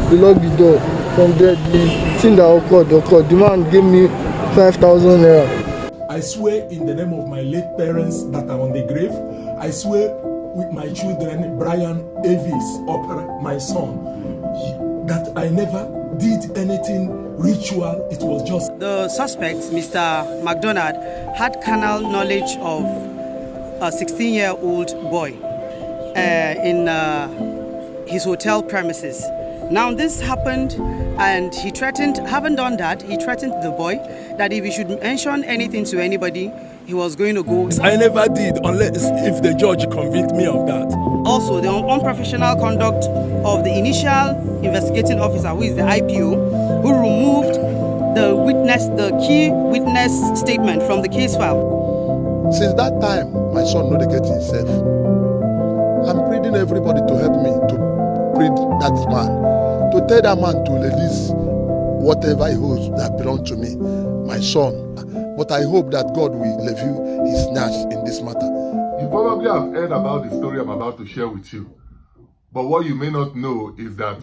they locked the door. From there, the thing that occurred. The man gave me 5,000 naira. I swear in the name of my late parents that are on the grave, I swear with my children, Brian Avis Opara, my son, that I never did anything ritual. It was just... The suspect, Mr. Macdonald, had carnal knowledge of a 16-year-old boy in his hotel premises. Now this happened and he threatened, having done that, he threatened the boy that if he should mention anything to anybody, he was going to go. I never did unless if the judge convinced me of that. Also, the unprofessional conduct of the initial investigating officer, who is the IPO, who removed the key witness statement from the case file. Since that time, my son no dey get himself. I'm pleading everybody to help me to plead that man, to tell that man to release whatever he holds that belongs to me, my son. But I hope that God will review his snatch in this matter. You probably have heard about the story I'm about to share with you. But what you may not know is that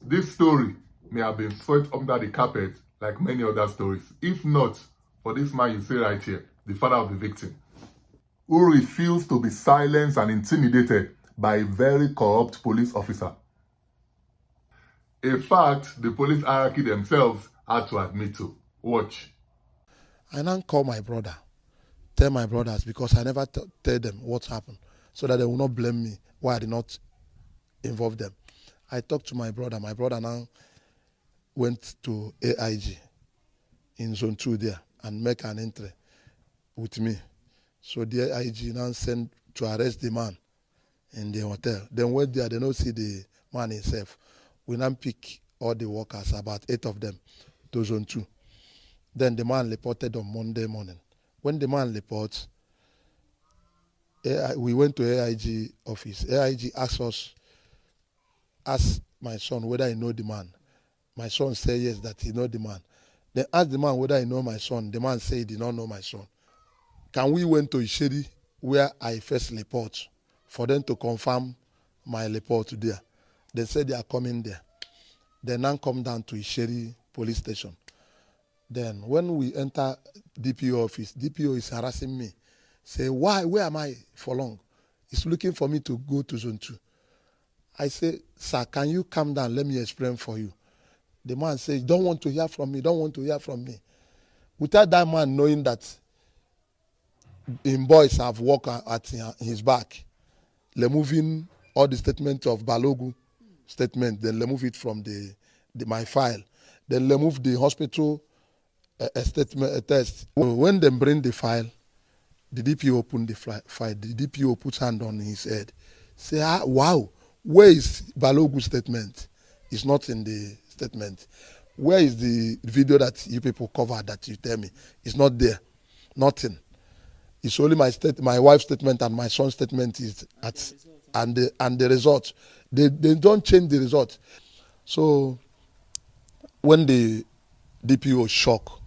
this story may have been swept under the carpet like many other stories, if not for this man you see right here, the father of the victim, who refused to be silenced and intimidated by a very corrupt police officer. A fact the police hierarchy themselves had to admit to. Watch. I now call my brother, tell my brothers, because I never tell them what happened, so that they will not blame me why I did not involve them. I talked to my brother. My brother now went to AIG in Zone 2 there and make an entry with me. So the AIG now sent to arrest the man in the hotel. Then went there, they don't see the man himself. We now pick all the workers, about 8 of them, to Zone 2. Then the man reported on Monday morning. When the man reports, we went to AIG office. AIG asked my son whether he know the man. My son said yes, that he know the man. Then asked the man whether he know my son. The man said he did not know my son. Can we went to Isheri, where I first report, for them to confirm my report there? They said they are coming there. They now come down to Isheri police station. Then when we enter DPO office, DPO is harassing me. Say, why? Where am I for long? He's looking for me to go to Zone 2. I say, sir, can you calm down? Let me explain for you. The man says, don't want to hear from me, don't want to hear from me. Without that man knowing that him boys have worked at his back, removing all the statements of Balogu statement, then remove it from my file. Then remove the hospital a test. When they bring the file, the DPO open the file. The DPO puts hand on his head. Say, wow, where is Balogu's statement? It's not in the statement. Where is the video that you people covered that you tell me? It's not there. Nothing. It's only my wife's statement and my son's statement is and the result. They don't change the result. So when the DPO shock,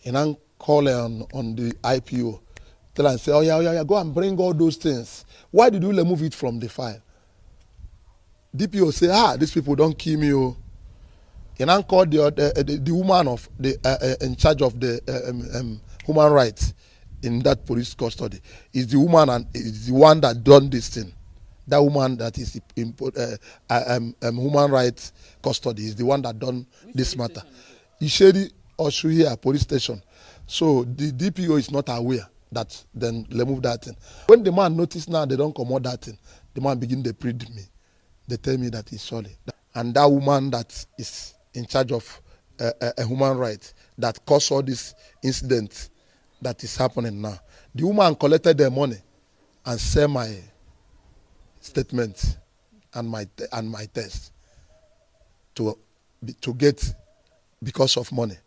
and I call on the IPO, tell and say, oh yeah, go and bring all those things. Why did you remove it from the file? DPO say, these people don't kill me. Oh. And I call the woman of in charge of the human rights in that police custody. Is the woman and is the one that done this thing. That woman that is in human rights custody is the one that done this matter. Isheri Oshuhia police station. So the DPO is not aware that then remove that thing. When the man notice now they don't come out that thing, the man begin to plead me. They tell me that he's sorry. And that woman that is in charge of a human right that caused all this incident that is happening now. The woman collected their money and sell my statement and my test to get because of money.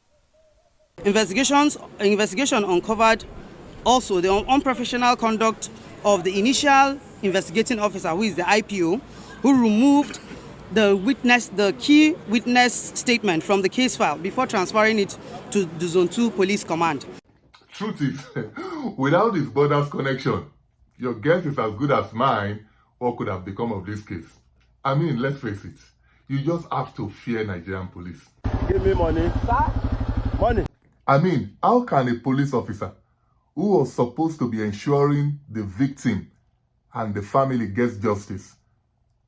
Investigation uncovered also the unprofessional conduct of the initial investigating officer, who is the IPO, who removed the key witness statement from the case file before transferring it to the Zone 2 Police Command. Truth is, without his brother's connection, your guess is as good as mine what could have become of this case. I mean, let's face it, You just have to fear Nigerian police. Give me money. Sir? Money. I mean, how can a police officer who was supposed to be ensuring the victim and the family gets justice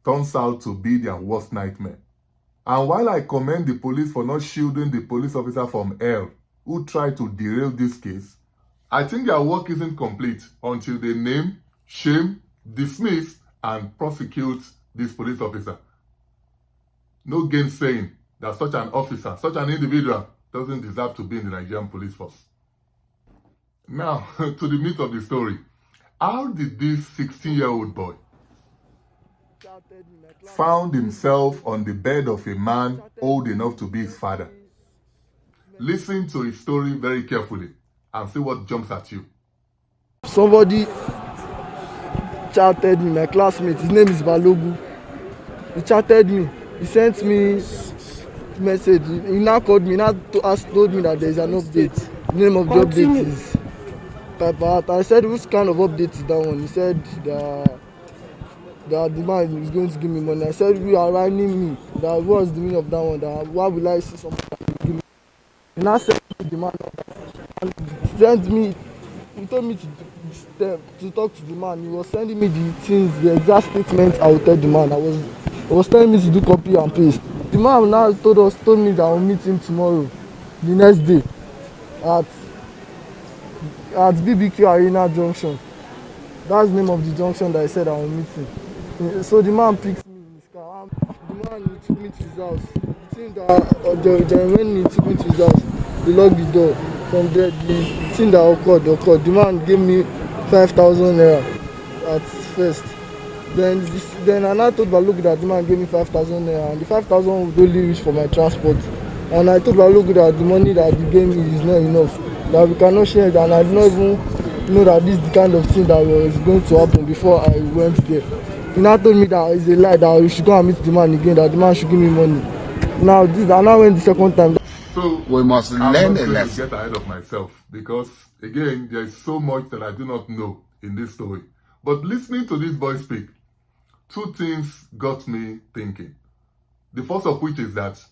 turns out to be their worst nightmare? And while I commend the police for not shielding the police officer from hell who tried to derail this case, I think their work isn't complete until they name, shame, dismiss, and prosecute this police officer. No gainsaying that such an officer, such an individual, doesn't deserve to be in the Nigerian police force. Now, to the meat of the story. How did this 16-year-old boy found himself on the bed of a man old enough to be his father? Listen to his story very carefully and see what jumps at you. Somebody chatted me, my classmate, his name is Balogu. He chatted me, he sent me message. He now called me, told me that there is an update. The name of the update is Papa. I said, which kind of update is that one? He said that the man is going to give me money. I said, you are writing me. That what's the meaning of that one? That why will I see somebody that will give me? He now sent me the man and sent me. He told me to talk to the man. He was sending me the things, the exact statement I would tell the man. He was telling me to do copy and paste. The man now told me that I will meet him tomorrow, the next day, at BBQ Arena Junction. That's the name of the junction that I said I will meet him. So the man picks me in his car. The man took me to his house. The thing that when he took me to his house, he locked the door. From there, the thing that occurred. The man gave me 5,000 naira at first. Then I now told Balogu that the man gave me 5,000 naira, and the 5,000 would only reach for my transport. And I told Balogu that the money that he gave me is not enough, that we cannot share it, and I did not even know that this is the kind of thing that was going to happen before I went there. He now told me that it's a lie, that we should go and meet the man again, that the man should give me money. Now I now went the second time. So we must learn a lesson. To get ahead of myself, because again, there is so much that I do not know in this story. But listening to this boy speak, two things got me thinking. The first of which is that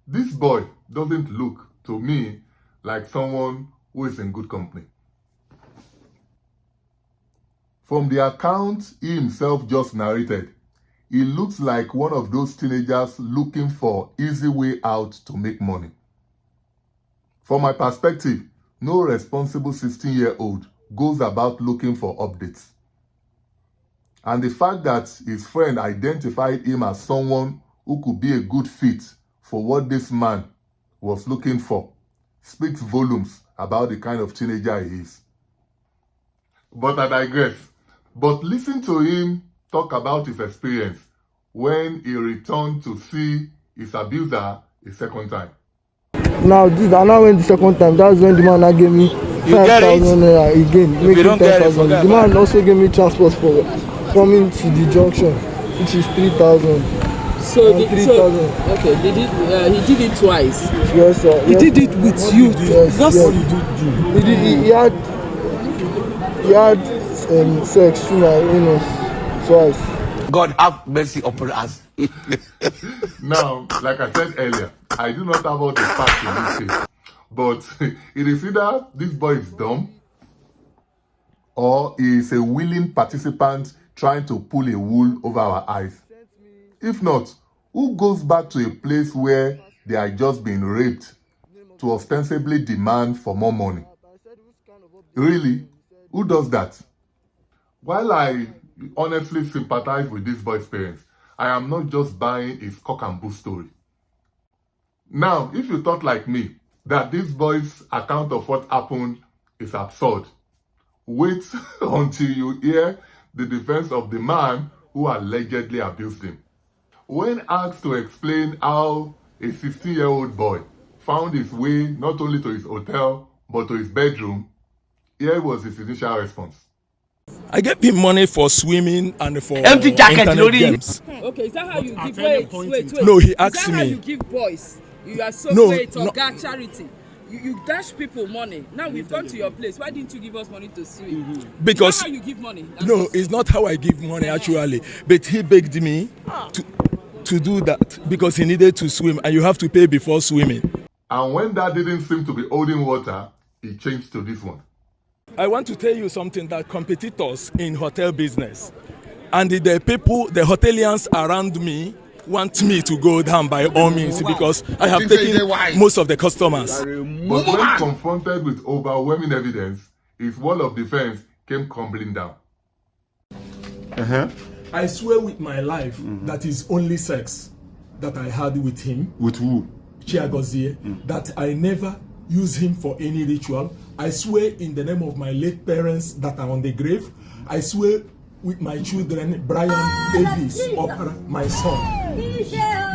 this boy doesn't look to me like someone who is in good company. From the account he himself just narrated, he looks like one of those teenagers looking for easy way out to make money. From my perspective, no responsible 16-year-old goes about looking for updates. And the fact that his friend identified him as someone who could be a good fit for what this man was looking for speaks volumes about the kind of teenager he is. But I digress. But listen to him talk about his experience when he returned to see his abuser a second time. Now went the second time. That's when the man now gave me 5,000 naira again, making 10,000. The man also gave me transport for coming to the junction, which is 3,000. So, he did it twice. Yes, sir. He did it with you. Yes, That's yes. what you did. He had sex through my anus twice. God have mercy upon us. Now, like I said earlier, I do not have all the facts in this case. But it is either this boy is dumb or he is a willing participant trying to pull a wool over our eyes. If not, who goes back to a place where they are just being raped to ostensibly demand for more money? Really? Who does that? While I honestly sympathize with this boy's parents, I am not just buying his cock and bull story. Now, if you thought like me that this boy's account of what happened is absurd, wait until you hear the defense of the man who allegedly abused him. When asked to explain how a 16-year-old boy found his way not only to his hotel but to his bedroom, here was his initial response. I gave him money for swimming and for Empty jacket, internet games. Okay, is that how you give? Wait. No, he asked Is that me. how you give boys? You are so No, great or no. God charity. You dash people money. Now we've gone to your place. Why didn't you give us money to swim? Because Is that how you give money? no, it's not how I give money actually. But he begged me to. to do that because he needed to swim, and you have to pay before swimming. And when that didn't seem to be holding water, he changed to this one. I want to tell you something, that competitors in hotel business and the people, the hoteliers around me, want me to go down by all means because I have taken most of the customers. But when confronted with overwhelming evidence, his wall of defense came crumbling down. I swear with my life that is only sex that I had with him. With who? Chiagozie, that I never use him for any ritual. I swear in the name of my late parents that are on the grave. I swear with my children, Brian Davis Opara, my son,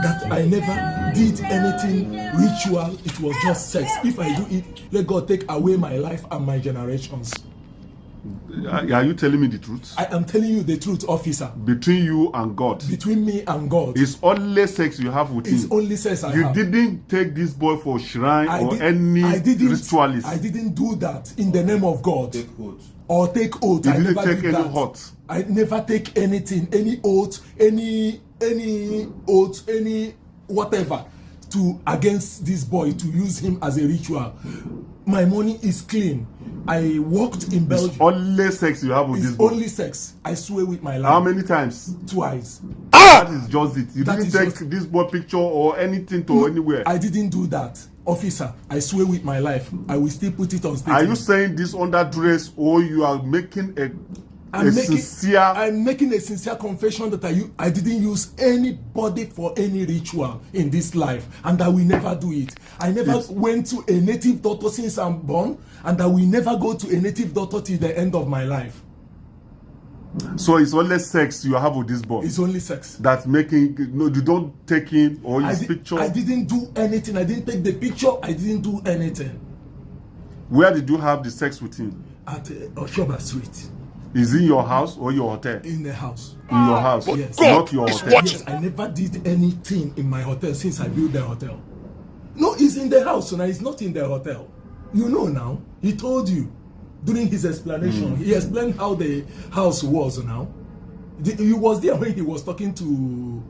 that I never did anything ritual. It was just sex. If I do it, let God take away my life and my generations. Are you telling me the truth? I am telling you the truth, officer. Between you and God. Between me and God. It's only sex you have with him. It's only sex I have. You didn't take this boy for shrine any ritualist. I didn't do that in the name of God. Take oath. Or take oath. You I didn't never take did any that. oath. I never take anything, any oath, any oath, any whatever to against this boy to use him as a ritual. My money is clean. I worked in Belgium. It's only sex you have with this boy. Only sex. I swear with my life. How many times? Twice. That is just it. You That didn't is take just... this boy picture or anything to anywhere. I didn't do that. Officer, I swear with my life, I will still put it on statement. Are you saying this under duress, or you are making I'm making a sincere confession that I didn't use anybody for any ritual in this life, and that we never do it. I never went to a native doctor since I'm born, and that we never go to a native doctor till the end of my life. So it's only sex you have with this boy? It's only sex. That's making, no, you don't take him or his picture? I didn't do anything. I didn't take the picture. I didn't do anything. Where did you have the sex with him? At Oshoba Street. Is it your house or your hotel? In the house. In your house? Yes. Not your hotel? Yes, I never did anything in my hotel since I built the hotel. No, it's in the house now. It's not in the hotel. You know now. He told you during his explanation. He explained how the house was now. He was there when he was talking to...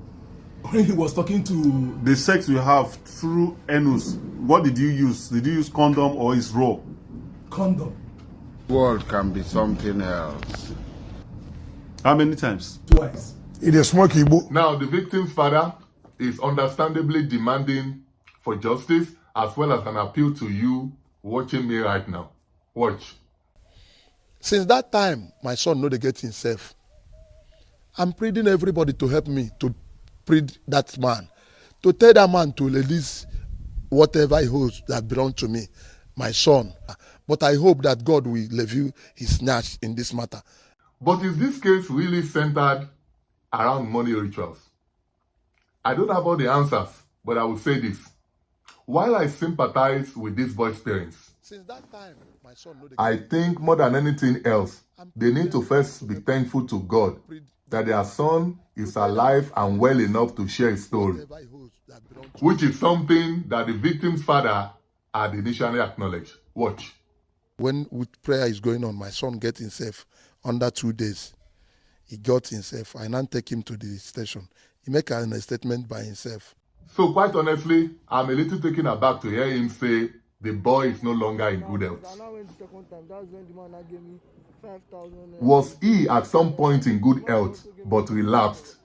The sex you have through anus, what did you use? Did you use condom or is raw? Condom. World can be something else. How many times? Twice. It is smoky book. Now, the victim's father is understandably demanding for justice as well as an appeal to you watching me right now. Watch. Since that time, my son know they get himself. I'm pleading everybody to help me to plead that man, to tell that man to release whatever he holds that belongs to me, my son. But I hope that God will review his snatch in this matter. But is this case really centered around money rituals? I don't have all the answers, but I will say this. While I sympathize with this boy's parents, since that time, my son I think more than anything else, they need to first be thankful to God that their son is alive and well enough to share his story, which is something that the victim's father had initially acknowledged. Watch. When prayer is going on, my son gets himself under 2 days. He got himself. I now take him to the station. He make a statement by himself. So quite honestly, I'm a little taken aback to hear him say the boy is no longer in good health. Was he at some point in good health but relapsed?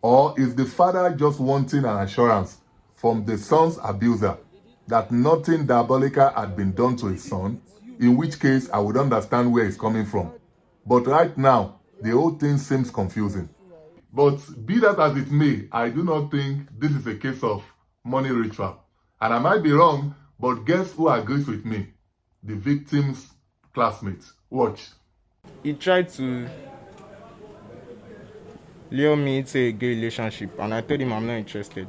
Or is the father just wanting an assurance from the son's abuser that nothing diabolical had been done to his son, in which case I would understand where he's coming from. But right now, the whole thing seems confusing. But be that as it may, I do not think this is a case of money ritual. And I might be wrong, but guess who agrees with me? The victim's classmates. Watch. He tried to lure me into a gay relationship, and I told him I'm not interested.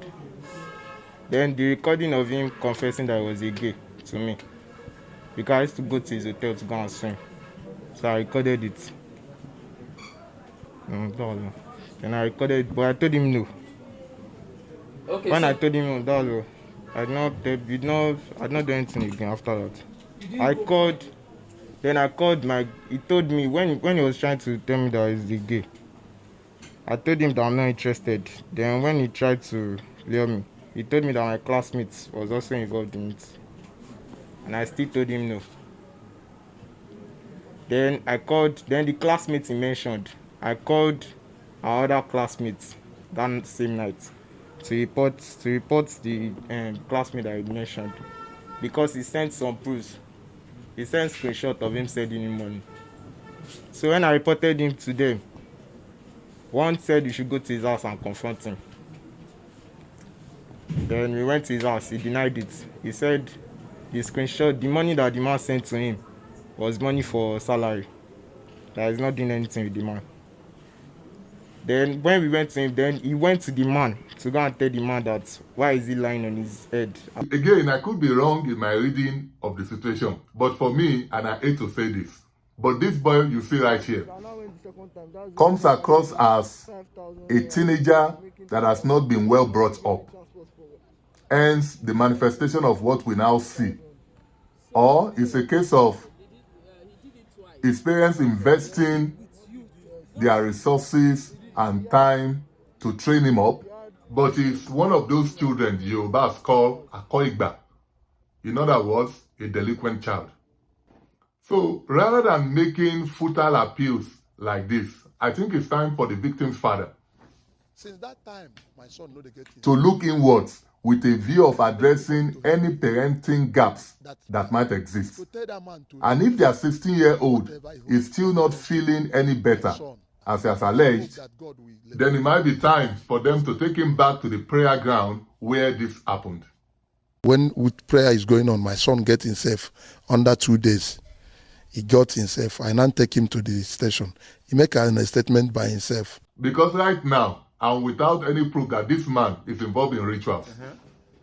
Then the recording of him confessing that he was a gay to me, because I used to go to his hotel to go and swim. So I recorded it. Then I recorded it, but I told him no. Okay, when I told him no, I did not do anything again after that. I called he told me when he was trying to tell me that he's a gay, I told him that I'm not interested. Then when he tried to lure me, he told me that my classmate was also involved in it. And I still told him no. Then the classmates he mentioned, I called our other classmates that same night to report the classmate that I mentioned, because he sent some proofs. He sent screenshot of him sending him money. So when I reported him to them, one said we should go to his house and confront him. Then we went to his house. He denied it. He said the money that the man sent to him was money for salary. That he's not doing anything with the man. Then when we went to him, then he went to the man to go and tell the man that why is he lying on his head. Again, I could be wrong in my reading of the situation, but for me, and I hate to say this, but this boy you see right here comes across as a teenager that has not been well brought up. Hence, the manifestation of what we now see. Or it's a case of his parents investing their resources and time to train him up, but he's one of those children the Yorubas call a koigba. In other words, a delinquent child. So rather than making futile appeals like this, I think it's time for the victim's father Since that time, my son know they get to look inwards with a view of addressing any parenting gaps that might exist. And if their 16-year-old is still not feeling any better, as he has alleged, then it might be time for them to take him back to the prayer ground where this happened. When with prayer is going on, my son get himself under 2 days. He got himself. I now take him to the station. He make a statement by himself. Because right now, and without any proof that this man is involved in rituals,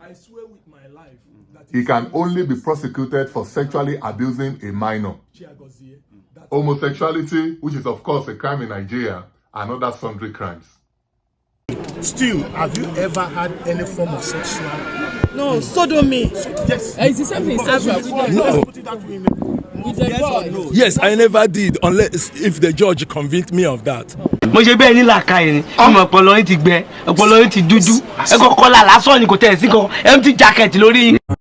I swear with my life that he can only be prosecuted for sexually abusing a minor. Homosexuality, which is of course a crime in Nigeria, and other sundry crimes. Still, have you ever had any form of sexual? No, sodomy. Yes. It's the same thing. No. With the boy. No. yes, I never did, unless if the judge convinced me of that. mo ṣe bẹ́ẹ̀ ní làákàyè ni ọmọ ọpọlọ yín ti gbẹ ọpọlọ yín ti dúdú ẹ kọ́kọ́ là lásán ni kò tẹ̀ sí kan empty jacket lórí yín.